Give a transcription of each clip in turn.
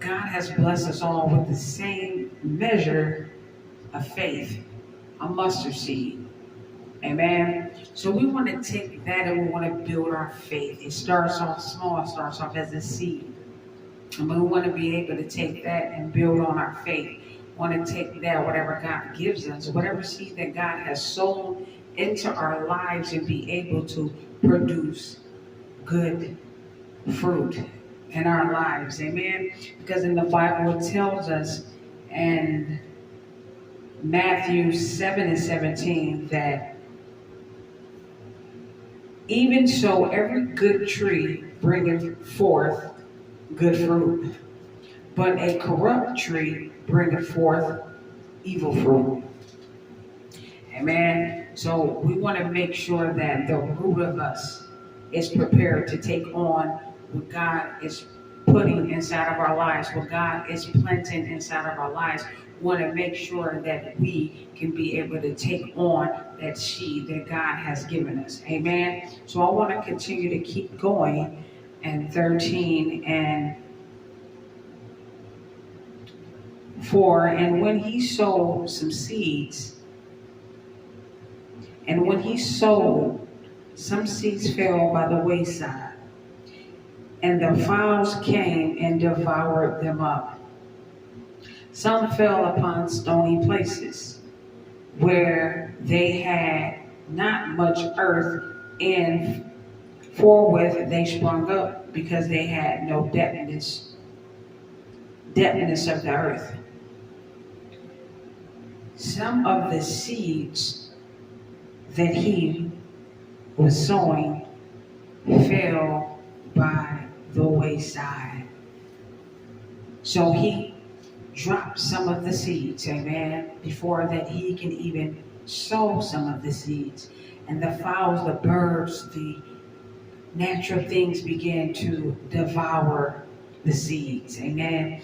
God has blessed us all with the same measure of faith, a mustard seed. Amen. So we want to take that and we want to build our faith. It starts off small, it starts off as a seed. And we want to be able to take that and build on our faith. We want to take that, whatever God gives us, whatever seed that God has sown into our lives, and be able to produce good fruit in our lives. Amen. Because in the Bible it tells us in Matthew 7:17 that even so every good tree bringeth forth good fruit, but a corrupt tree bringeth forth evil fruit. Amen. So we want to make sure that the root of us is prepared to take on what God is putting inside of our lives, what God is planting inside of our lives. We want to make sure that we can be able to take on that seed that God has given us. Amen. So I want to continue to keep going in 13 and 4. And when he sowed some seeds, some seeds fell by the wayside, and the fowls came and devoured them up. Some fell upon stony places, where they had not much earth, and forthwith they sprung up, because they had no depthness of the earth. Some of the seeds that he was sowing fell by the wayside. So he dropped some of the seeds, amen, before that he can even sow some of the seeds. And the fowls, the birds, the natural things began to devour the seeds, amen.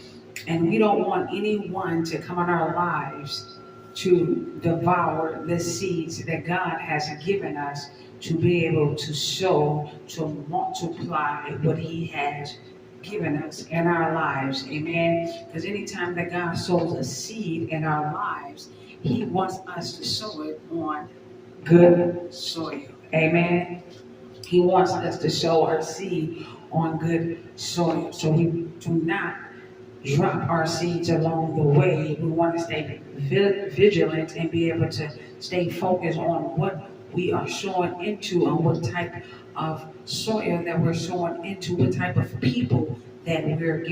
And we don't want anyone to come in our lives to devour the seeds that God has given us to be able to sow, to multiply what he has given us in our lives. Amen. Because anytime that God sows a seed in our lives, he wants us to sow it on good soil. Amen. He wants us to sow our seed on good soil. So we do not drop our seeds along the way. We want to stay vigilant and be able to stay focused on what we are sowing into, and what type of soil that we're sowing into, what type of people that we're giving